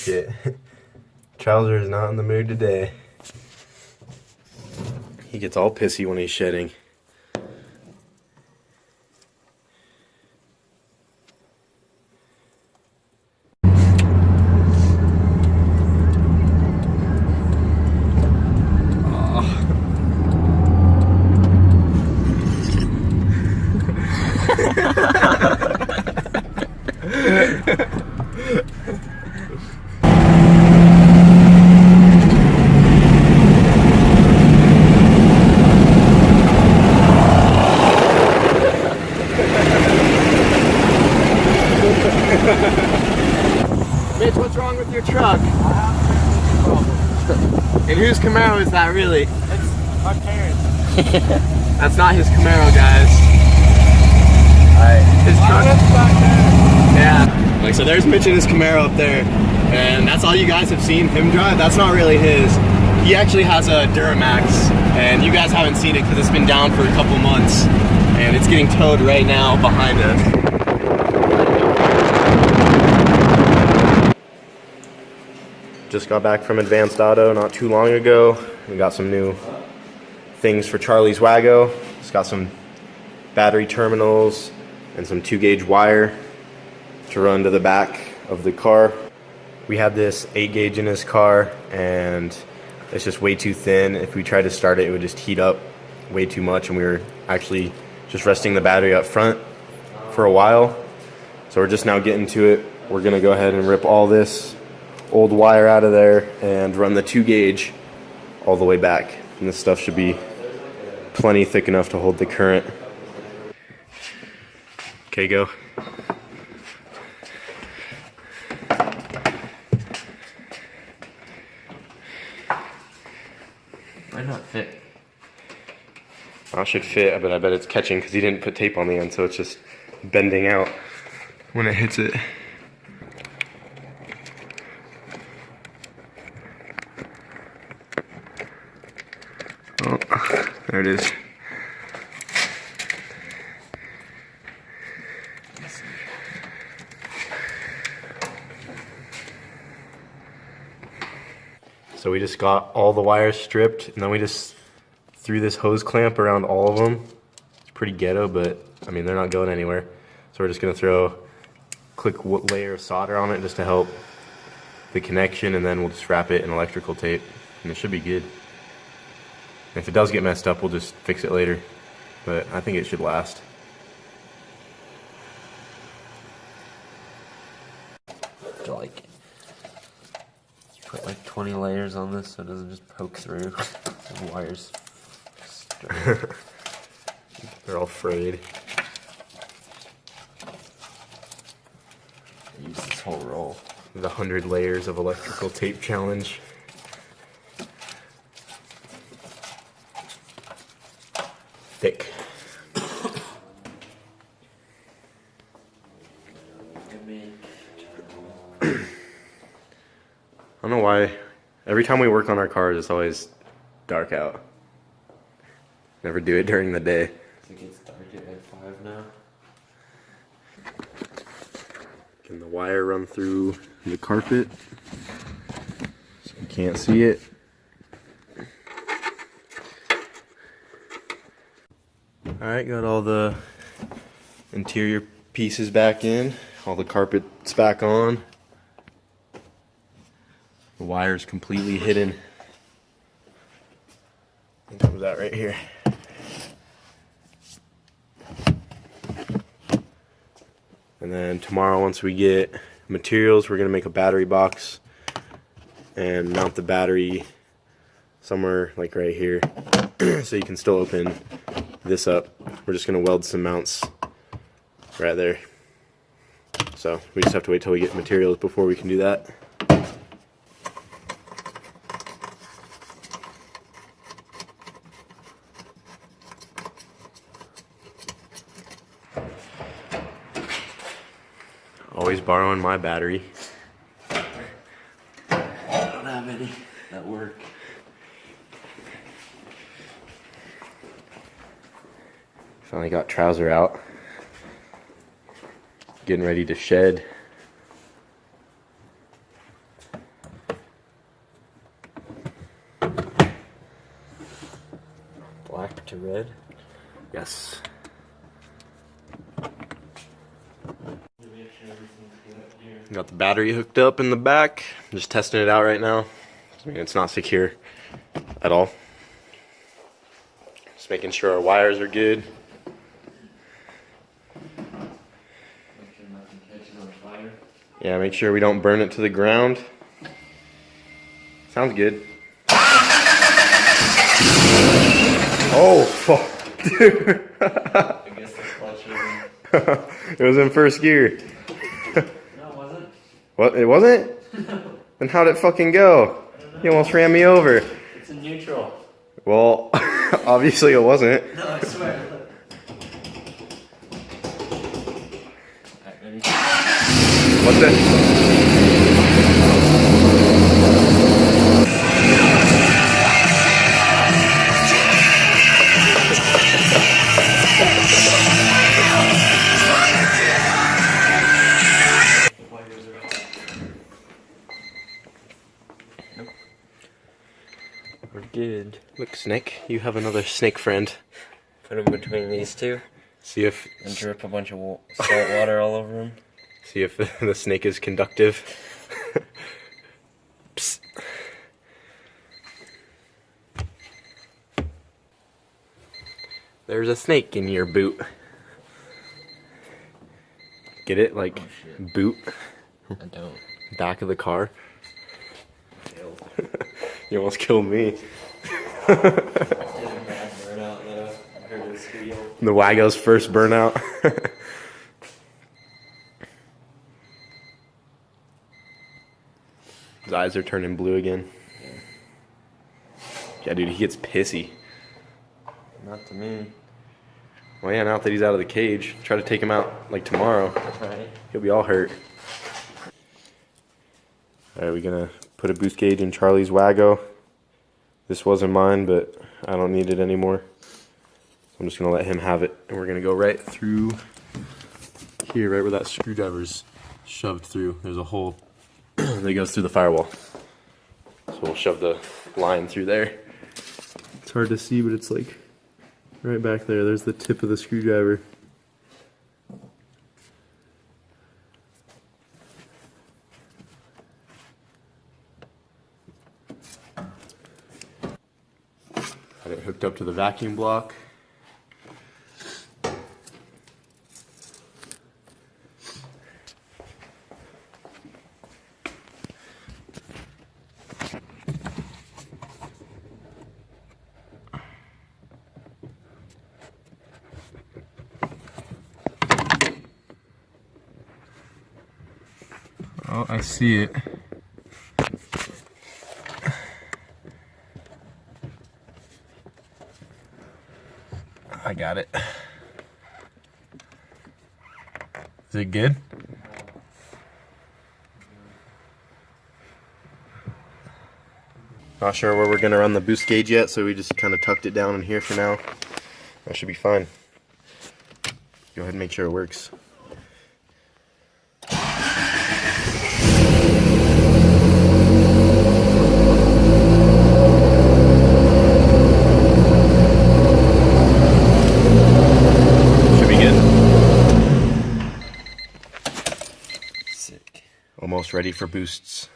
shit. Trouser is not in the mood today. He gets all pissy when he's shedding. Mitch, what's wrong with your truck? And whose Camaro is that really? It's my parents. That's not his Camaro, guys. His truck. Yeah. Like, so there's Mitch and his Camaro up there. And that's all you guys have seen him drive. That's not really his. He actually has a Duramax. And you guys haven't seen it because it's been down for a couple months. And it's getting towed right now behind us. Just got back from Advanced Auto not too long ago. We got some new things for Charlie's Wago. It's got some battery terminals and some 2-gauge wire to run to the back of the car. We had this 8-gauge in his car and it's just way too thin. If we tried to start it, it would just heat up way too much, and we were actually just resting the battery up front for a while. So we're just now getting to it. We're gonna go ahead and rip all this old wire out of there and run the 2-gauge all the way back, and this stuff should be plenty thick enough to hold the current. Okay, go. Might not fit. I should fit, but I bet it's catching because he didn't put tape on the end, so it's just bending out when it hits it. Oh, there it is. So we just got all the wires stripped, and then we just threw this hose clamp around all of them. It's pretty ghetto, but I mean, they're not going anywhere. So we're just gonna throw a quick layer of solder on it just to help the connection, and then we'll just wrap it in electrical tape, and it should be good. If it does get messed up, we'll just fix it later, but I think it should last. Like, put like 20 layers on this so it doesn't just poke through. The wires. They're all frayed. Use this whole roll. The 100 layers of electrical tape challenge. Thick. I don't know why. Every time we work on our cars, it's always dark out. Never do it during the day. I think it's dark at 5 now. Can the wire run through the carpet so you can't see it? Alright, got all the interior pieces back in, all the carpet's back on. The wire's completely hidden. It comes out right here. And then tomorrow, once we get materials, we're gonna make a battery box and mount the battery somewhere like right here so you can still open this up. We're just gonna weld some mounts right there. So we just have to wait till we get materials before we can do that. Always borrowing my battery. I don't have any that work. Finally got trouser out. Getting ready to shed. to red. Yes. Got the battery hooked up in the back. Just testing it out right now. I mean, it's not secure at all. Just making sure our wires are good. Make sure nothing catches on fire. Yeah, make sure we don't burn it to the ground. Sounds good. Oh, fuck, dude. I guess the clutch isn't. It was in first gear. No, it wasn't. What? It wasn't? Then how'd it fucking go? You almost ran me over. It's in neutral. Well, obviously it wasn't. No, I swear. Look. Alright, ready? What the? We're good. Look, Snake, you have another snake friend. Put him between these two See if and drip a bunch of salt water all over him. see if the snake is conductive. Psst. There's a snake in your boot. Get it? Like shit. boot, I don't. back of the car. You almost killed me. Did a bad burnout though. I heard it squeal. The Wago's first burnout. His eyes are turning blue again. Yeah, dude, he gets pissy. Not to me. Well, yeah, now that he's out of the cage, try to take him out like tomorrow. Right. He'll be all hurt. Alright, we're gonna put a boost gauge in Charlie's Wago. This wasn't mine, but I don't need it anymore. So I'm just gonna let him have it. And we're gonna go right through here, right where that screwdriver's shoved through. There's a hole that goes through the firewall. So we'll shove the line through there. It's hard to see, but it's like right back there. There's the tip of the screwdriver. Got it hooked up to the vacuum block. Oh, I see it. I got it. Is it good? Not sure where we're gonna run the boost gauge yet, so we just kind of tucked it down in here for now. That should be fine. Go ahead and make sure it works. Almost ready for boosts.